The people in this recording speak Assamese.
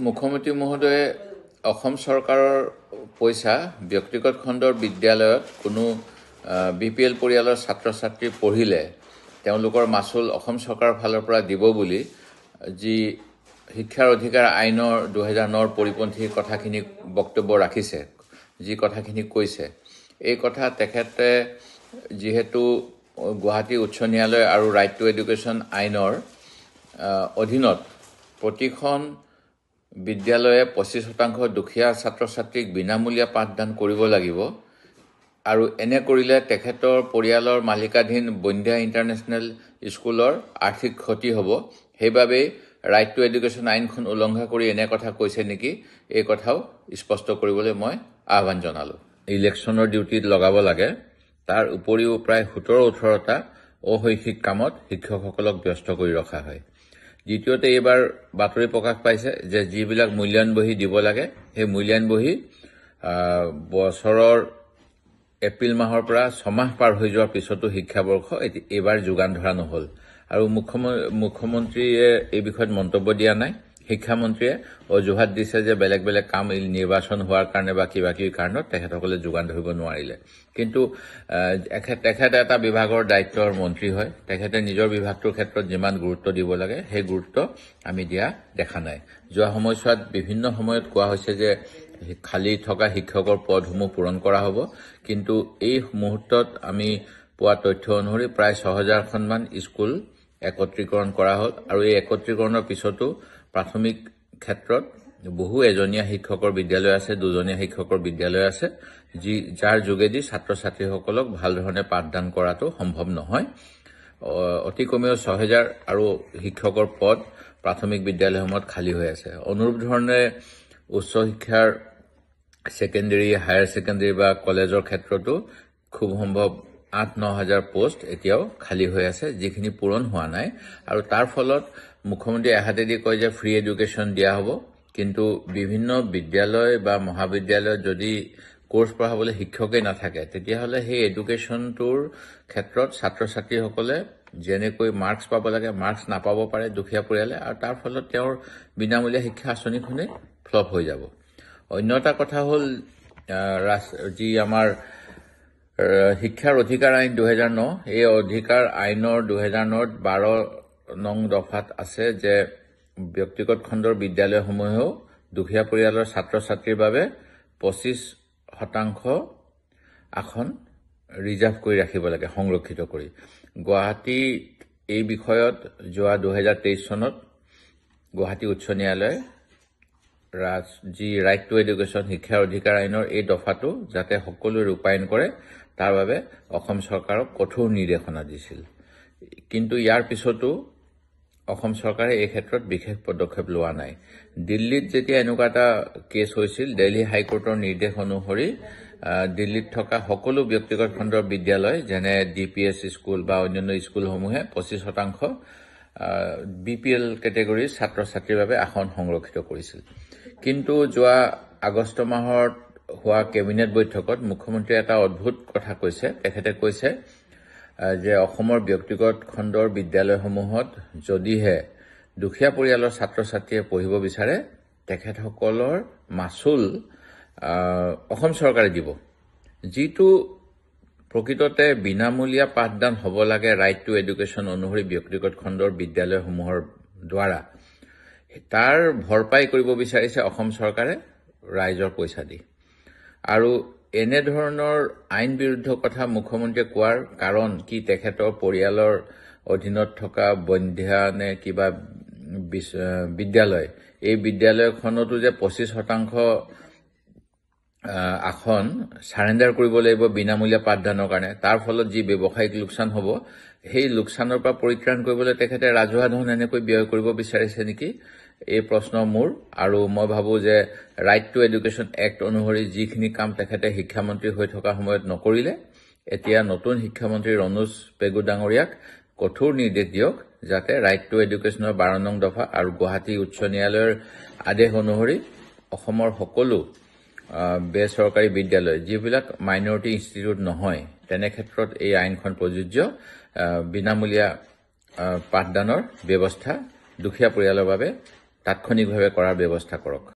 মুখ্যমন্ত্ৰী মহোদয়ে অসম চৰকাৰৰ পইচা ব্যক্তিগত খণ্ডৰ বিদ্যালয়ত কোনো বিপিএল পৰিয়ালৰ ছাত্ৰ ছাত্ৰী পঢ়িলে তেওঁলোকৰ মাচুল অসম চৰকাৰৰ ফালৰ পৰা দিব বুলি যি শিক্ষাৰ অধিকাৰ আইনৰ 2009 পৰিপন্থী কথাখিনি বক্তব্য ৰাখিছে, যি কথাখিনি কৈছে, এই কথা তেখেতে যিহেতু গুৱাহাটী উচ্চ ন্যায়ালয় আৰু ৰাইট টু এডুকেশ্যন আইনৰ অধীনত প্ৰতিখন বিদ্যালয়ে 25% দুখীয়া ছাত্ৰ ছাত্ৰীক বিনামূলীয়া পাঠদান কৰিব লাগিব আৰু এনে কৰিলে তেখেতৰ পৰিয়ালৰ মালিকাধীন বন্ধ্যা ইণ্টাৰনেশ্যনেল স্কুলৰ আৰ্থিক ক্ষতি হ'ব। সেইবাবে ৰাইট টু এডুকেশ্যন আইনখন উলংঘা কৰি এনে কথা কৈছে নেকি, এই কথাও স্পষ্ট কৰিবলৈ মই আহ্বান জনালোঁ। ইলেকশ্যনৰ ডিউটিত লগাব লাগে, তাৰ উপৰিও প্ৰায় 17-18টা অশৈক্ষিক কামত শিক্ষকসকলক ব্যস্ত কৰি ৰখা হয়। দ্বিতীয়তে এইবাৰ বাতৰি প্ৰকাশ পাইছে যে যিবিলাক মূল্যায়ন বহী দিব লাগে সেই মূল্যায়ন বহী বছৰৰ এপ্ৰিল মাহৰ পৰা 6 মাহ পাৰ হৈ যোৱাৰ পিছতো শিক্ষাবৰ্ষ এইবাৰ যোগান ধৰা নহল আৰু মুখ্যমন্ত্ৰীয়ে এই বিষয়ত মন্তব্য দিয়া নাই। শিক্ষামন্ত্ৰীয়ে অজুহাত দিছে যে বেলেগ বেলেগ কাম নিৰ্বাচন হোৱাৰ কাৰণে বা কিবা কিবি কাৰণত তেখেতসকলে যোগান ধৰিব নোৱাৰিলে। কিন্তু তেখেতে এটা বিভাগৰ দায়িত্বৰ মন্ত্ৰী হয়, তেখেতে নিজৰ বিভাগটোৰ ক্ষেত্ৰত যিমান গুৰুত্ব দিব লাগে সেই গুৰুত্ব আমি দিয়া দেখা নাই। যোৱা সময়ছোৱাত বিভিন্ন সময়ত কোৱা হৈছে যে খালী থকা শিক্ষকৰ পদসমূহ পূৰণ কৰা হ'ব, কিন্তু এই মুহূৰ্তত আমি পোৱা তথ্য অনুসৰি প্ৰায় 6000খনমান স্কুল একত্ৰীকৰণ কৰা হ'ল আৰু এই একত্ৰীকৰণৰ পিছতো প্ৰাথমিক ক্ষেত্ৰত বহু এজনীয়া শিক্ষকৰ বিদ্যালয় আছে, দুজনীয়া শিক্ষকৰ বিদ্যালয় আছে, যাৰ যোগেদি ছাত্ৰ ছাত্ৰীসকলক ভাল ধৰণে পাঠদান কৰাটো সম্ভৱ নহয়। অতি কমেও 6000 আৰু শিক্ষকৰ পদ প্ৰাথমিক বিদ্যালয়সমূহত খালী হৈ আছে। অনুৰূপ ধৰণে উচ্চ শিক্ষাৰ ছেকেণ্ডেৰী, হায়াৰ ছেকেণ্ডেৰী বা কলেজৰ ক্ষেত্ৰতো খুব সম্ভৱ 8-9 হাজাৰ পোষ্ট এতিয়াও খালী হৈ আছে, যিখিনি পূৰণ হোৱা নাই। আৰু তাৰ ফলত মুখ্যমন্ত্ৰীয়ে এহাতেদি কয় যে ফ্ৰী এডুকেশ্যন দিয়া হ'ব, কিন্তু বিভিন্ন বিদ্যালয় বা মহাবিদ্যালয়ত যদি কোৰ্চ পঢ়াবলৈ শিক্ষকেই নাথাকে তেতিয়াহ'লে সেই এডুকেশ্যনটোৰ ক্ষেত্ৰত ছাত্ৰ ছাত্ৰীসকলে যেনেকৈ মাৰ্কছ পাব লাগে মাৰ্কছ নাপাব পাৰে দুখীয়া পৰিয়ালে, আৰু তাৰ ফলত তেওঁৰ বিনামূলীয়া শিক্ষা আঁচনিখনেই ফ্লপ হৈ যাব। অন্য এটা কথা হ'ল যি আমাৰ শিক্ষাৰ অধিকাৰ আইন 2009, এই অধিকাৰ আইনৰ 2009ত 12 নং দফাত আছে যে ব্যক্তিগত খণ্ডৰ বিদ্যালয়সমূহেও দুখীয়া পৰিয়ালৰ ছাত্ৰ ছাত্ৰীৰ বাবে 25% আসন ৰিজাৰ্ভ কৰি ৰাখিব লাগে, সংৰক্ষিত কৰি। গুৱাহাটীত এই বিষয়ত যোৱা 2023 চনত গুৱাহাটী উচ্চ ন্যায়ালয়ে যি ৰাইট টু এডুকেশ্যন শিক্ষাৰ অধিকাৰ আইনৰ এই দফাটো যাতে সকলোৱে ৰূপায়ণ কৰে তাৰ বাবে অসম চৰকাৰক কঠোৰ নিৰ্দেশনা দিছিল। কিন্তু ইয়াৰ পিছতো অসম চৰকাৰে এই ক্ষেত্ৰত বিশেষ পদক্ষেপ লোৱা নাই। দিল্লীত যেতিয়া এনেকুৱা এটা কেছ হৈছিল, দিল্লী হাইকোৰ্টৰ নিৰ্দেশ অনুসৰি দিল্লীত থকা সকলো ব্যক্তিগত খণ্ডৰ বিদ্যালয় যেনে DPS স্কুল বা অন্যান্য স্কুলসমূহে 25% BPL কেটেগৰীৰ ছাত্ৰ ছাত্ৰীৰ বাবে আসন সংৰক্ষিত কৰিছিল। কিন্তু যোৱা আগষ্ট মাহত হোৱা কেবিনেট বৈঠকত মুখ্যমন্ত্ৰীয়ে এটা অদ্ভুত কথা কৈছে। তেখেতে কৈছে যে অসমৰ ব্যক্তিগত খণ্ডৰ বিদ্যালয়সমূহত যদিহে দুখীয়া পৰিয়ালৰ ছাত্ৰ ছাত্ৰীয়ে পঢ়িব বিচাৰে তেখেতসকলৰ মাচুল অসম চৰকাৰে দিব, যিটো প্ৰকৃততে বিনামূলীয়া পাঠদান হ'ব লাগে ৰাইট টু এডুকেশ্যন অনুসৰি ব্যক্তিগত খণ্ডৰ বিদ্যালয়সমূহৰ দ্বাৰা। তাৰ ভৰপাই কৰিব বিচাৰিছে অসম চৰকাৰে ৰাইজৰ পইচা দি। আৰু এনেধৰণৰ আইন বিৰুদ্ধ কথা মুখ্যমন্ত্ৰীয়ে কোৱাৰ কাৰণ কি? তেখেতৰ পৰিয়ালৰ অধীনত থকা বন্ধ্যা নে কিবা বিদ্যালয়, এই বিদ্যালয়খনতো যে 25% আসন চাৰেণ্ডাৰ কৰিব লাগিব বিনামূলীয়া পাঠদানৰ কাৰণে, তাৰ ফলত যি ব্যৱসায়িক লোকচান হ'ব সেই লোকচানৰ পৰা পৰিত্ৰাণ কৰিবলৈ তেখেতে ৰাজহুৱা ধন এনেকৈ ব্যয় কৰিব বিচাৰিছে নেকি, এই প্ৰশ্ন মোৰ। আৰু মই ভাবোঁ যে ৰাইট টু এডুকেশ্যন এক্ট অনুসৰি যিখিনি কাম তেখেতে শিক্ষামন্ত্ৰী হৈ থকা সময়ত নকৰিলে, এতিয়া নতুন শিক্ষামন্ত্ৰী ৰণোজ পেগু ডাঙৰীয়াক কঠোৰ নিৰ্দেশ দিয়ক যাতে ৰাইট টু এডুকেশ্যনৰ 12 নং দফা আৰু গুৱাহাটী উচ্চ ন্যায়ালয়ৰ আদেশ অনুসৰি অসমৰ সকলো বেচৰকাৰী বিদ্যালয় যিবিলাক মাইনৰিটি ইনষ্টিটিউট নহয় তেনে ক্ষেত্ৰত এই আইনখন প্ৰযোজ্য, বিনামূলীয়া পাঠদানৰ ব্যৱস্থা দুখীয়া পৰিয়ালৰ বাবে তাৎক্ষণিকভাৱে কৰাৰ ব্যৱস্থা কৰক।